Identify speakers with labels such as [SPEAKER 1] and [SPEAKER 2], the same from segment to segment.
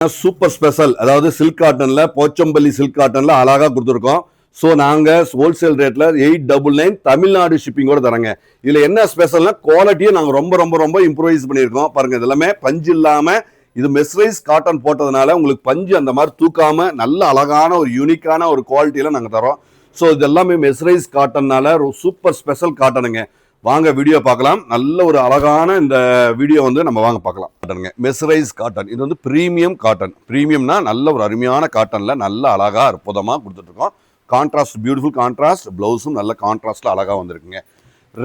[SPEAKER 1] Super special, அதாவது silk காட்டன்ல, Pochampalli silk காட்டன்ல அழகா கொடுத்துருக்கோம். ஸோ நாங்கள் ஹோல்சேல் ரேட்ல 899 தமிழ்நாடு ஷிப்பிங்கோட தரங்க. இதுல என்ன ஸ்பெஷல்னா குவாலிட்டியை நாங்கள் ரொம்ப ரொம்ப ரொம்ப இம்ப்ரூவைஸ் பண்ணியிருக்கோம். பாருங்க, இது எல்லாமே பஞ்சு இல்லாம இது மெஸ்ரைஸ் காட்டன் போட்டதுனால உங்களுக்கு பஞ்சு அந்த மாதிரி தூக்காம நல்ல அழகான ஒரு யூனிக்கான ஒரு குவாலிட்டியில நாங்கள் தரோம். ஸோ இது எல்லாமே மெஸ்ரைஸ் காட்டன்னால சூப்பர் ஸ்பெஷல் காட்டனுங்க. வாங்க வீடியோ பார்க்கலாம். நல்ல ஒரு அழகான இந்த வீடியோ வந்து நம்ம வாங்க பார்க்கலாம். காட்டனுங்க, மெஸ்ரைஸ் காட்டன். இது வந்து பிரீமியம் காட்டன். பிரீமியம்னா நல்ல ஒரு அருமையான காட்டன்ல நல்ல அழகா அற்புதமா கொடுத்துட்டு இருக்கோம். கான்ட்ராஸ்ட், பியூட்டிஃபுல் கான்ட்ராஸ்ட், பிளவுஸும் நல்ல கான்ட்ராஸ்ட்ல அழகா வந்திருக்குங்க.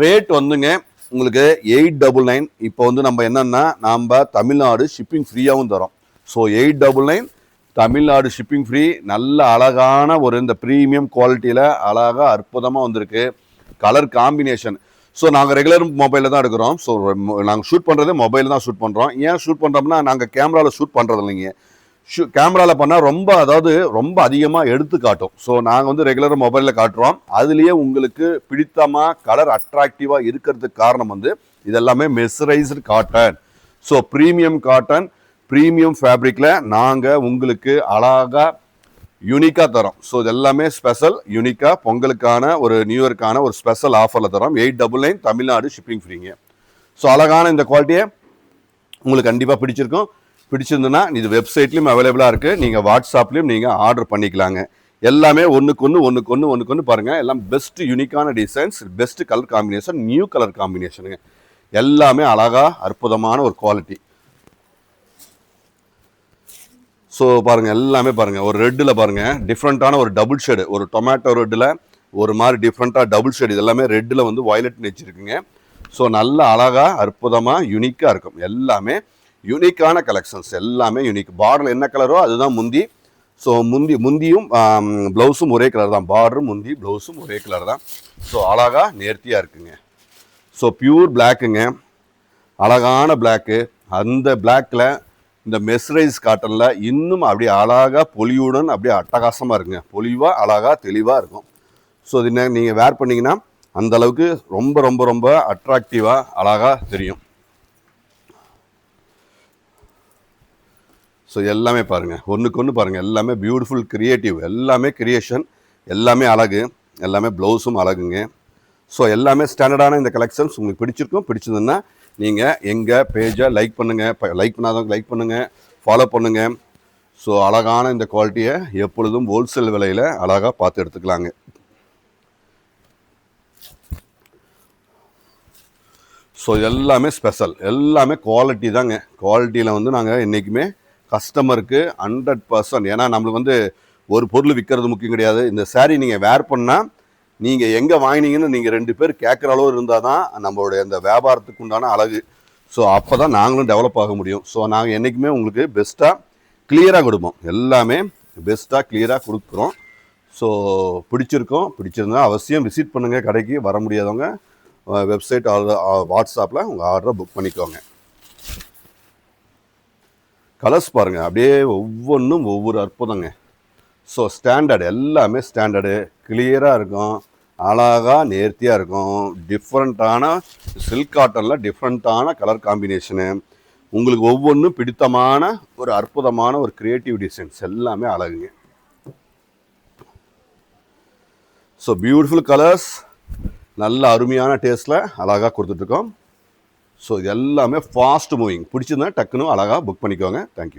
[SPEAKER 1] ரேட் வந்துங்க உங்களுக்கு 899. இப்போ வந்து நம்ம என்னன்னா நம்ம தமிழ்நாடு ஷிப்பிங் ஃப்ரீயாகவும் தரோம். So 899 Tamil Nadu shipping free. நல்ல அழகான ஒரு இந்த ப்ரீமியம் குவாலிட்டியில் அழகாக அற்புதமாக வந்திருக்கு. Colour combination. ஸோ நாங்கள் ரெகுலர் மொபைலில் தான் எடுக்கிறோம். ஸோ நாங்கள் ஷூட் பண்ணுறது மொபைலில் தான் ஷூட் பண்ணுறோம். ஏன் ஷூட் பண்ணுறோம்னா நாங்கள் கேமராவில் ஷூட் பண்ணுறது இல்லைங்க. கேமராவில் பண்ணால் ரொம்ப அதிகமாக எடுத்து காட்டும். ஸோ நாங்கள் வந்து ரெகுலர் மொபைலில் காட்டுறோம். அதுலேயே உங்களுக்கு பிடித்தமாக கலர் அட்ராக்டிவாக இருக்கிறதுக்கு காரணம் வந்து இதெல்லாமே mercerised cotton. So premium cotton, premium ஃபேப்ரிக்கில் நாங்கள் உங்களுக்கு அழகாக யூனிக்காக தரோம். ஸோ இது எல்லாமே ஸ்பெஷல் யூனிக்காக பொங்கலுக்கான ஒரு நியூ இயர்க்கான ஒரு ஸ்பெஷல் ஆஃபரில் தரோம். 899 தமிழ்நாடு ஷிப்பிங் ஃப்ரீங்க. ஸோ அழகான இந்த குவாலிட்டியை உங்களுக்கு கண்டிப்பாக பிடிச்சிருக்கும். பிடிச்சிருந்துன்னா இது வெப்சைட்லேயும் அவைலபிளாக இருக்குது. நீங்கள் வாட்ஸ்அப்லேயும் நீங்கள் ஆர்டர் பண்ணிக்கலாங்க. எல்லாமே ஒன்றுக்கு ஒன்று பாருங்கள். எல்லாம் பெஸ்ட் யூனிக்கான designs, best colour combination, new colour காம்பினேஷனுங்க. எல்லாமே அழகாக அற்புதமான ஒரு குவாலிட்டி. ஸோ பாருங்கள், எல்லாமே பாருங்கள். ஒரு ரெட்டில் பாருங்கள், டிஃப்ரெண்ட்டான ஒரு டபுள் ஷேடு, ஒரு டொமேட்டோ ரெட்டில் ஒரு மாதிரி டிஃப்ரெண்ட்டாக டபுள் ஷேடு. இது எல்லாமே ரெட்டில் வந்து வயலட்னு வச்சுருக்குங்க. ஸோ நல்ல அழகாக அற்புதமாக யூனிக்காக இருக்கும். எல்லாமே யூனிக்கான கலெக்ஷன்ஸ், எல்லாமே யூனிக். பார்டர் என்ன கலரோ அதுதான் முந்தி. ஸோ முந்தியும் ப்ளவுஸும் ஒரே கலர் தான். பார்டரும் முந்தி ப்ளவுஸும் ஒரே கலர் தான். ஸோ அழகாக நேர்த்தியாக இருக்குங்க. ஸோ பியூர் பிளாக்குங்க, அழகான பிளாக்கு. அந்த பிளாக்கில் இந்த மெஸ்ரைஸ் காட்டனில் இன்னும் அப்படியே அழகாக பொலிவுடன் அப்படியே அட்டகாசமாக இருக்குங்க. பொலிவாக அழகாக தெளிவாக இருக்கும். ஸோ இது நீங்கள் வேர் பண்ணிங்கன்னா அந்தளவுக்கு ரொம்ப ரொம்ப ரொம்ப அட்ராக்டிவாக அழகாக தெரியும். ஸோ எல்லாமே பாருங்கள், ஒன்றுக்கு ஒன்று பாருங்கள். எல்லாமே பியூட்டிஃபுல், கிரியேட்டிவ், எல்லாமே கிரியேஷன், எல்லாமே அழகு, எல்லாமே ப்ளவுஸும் அழகுங்க. ஸோ எல்லாமே ஸ்டாண்டர்டான இந்த கலெக்ஷன்ஸ் உங்களுக்கு பிடிச்சிருக்கும். பிடிச்சதுன்னா நீங்கள் எங்கள் பேஜை லைக் பண்ணுங்கள். லைக் பண்ணாதவங்க லைக் பண்ணுங்கள், ஃபாலோ பண்ணுங்கள். ஸோ அழகான இந்த குவாலிட்டியை எப்பொழுதும் ஹோல்சேல் விலையில் அழகாக பார்த்து எடுத்துக்கலாங்க. ஸோ எல்லாமே ஸ்பெஷல், எல்லாமே குவாலிட்டி தாங்க. குவாலிட்டியில் வந்து நாங்கள் என்றைக்குமே கஸ்டமருக்கு 100%. ஏன்னா நம்மளுக்கு வந்து ஒரு பொருள் விற்கிறது முக்கியம் கிடையாது. இந்த சாரீ நீங்கள் வேர் பண்ணால் நீங்கள் எங்கே வாங்கினீங்கன்னு நீங்கள் 2 பேர் கேட்குற அளவு இருந்தால் தான் நம்மளுடைய அந்த வியாபாரத்துக்கு உண்டான அழகு. ஸோ அப்போ தான் நாங்களும் டெவலப் ஆக முடியும். ஸோ நாங்கள் என்றைக்குமே உங்களுக்கு பெஸ்ட்டாக கிளியராக கொடுப்போம். எல்லாமே பெஸ்ட்டாக கிளியராக கொடுக்குறோம். ஸோ பிடிச்சிருந்தா அவசியம் விசிட் பண்ணுங்கள். கடைக்கு வர முடியாதவங்க வெப்சைட் வாட்ஸ்அப்பில் உங்கள் ஆர்டரை புக் பண்ணிக்கோங்க. கலர்ஸ் பாருங்கள், அப்படியே ஒவ்வொன்றும் ஒவ்வொரு அற்புதங்க. ஸோ ஸ்டாண்டர்டு, எல்லாமே ஸ்டாண்டர்டு, கிளியராக இருக்கும், அழகாக நேர்த்தியாக இருக்கும். டிஃப்ரெண்ட்டான சில்க் காட்டனில் டிஃப்ரெண்ட்டான கலர் காம்பினேஷனு, உங்களுக்கு ஒவ்வொன்றும் பிடித்தமான ஒரு அற்புதமான ஒரு க்ரியேட்டிவ் டிசைன்ஸ், எல்லாமே அழகுங்க. ஸோ பியூட்டிஃபுல் கலர்ஸ், நல்ல அருமையான டேஸ்ட்டில் அழகாக கொடுத்துட்ருக்கோம். ஸோ இது எல்லாமே ஃபாஸ்ட் மூவிங். பிடிச்சிருந்தா டக்குன்னு அழகாக புக் பண்ணிக்கோங்க. தேங்க்யூ.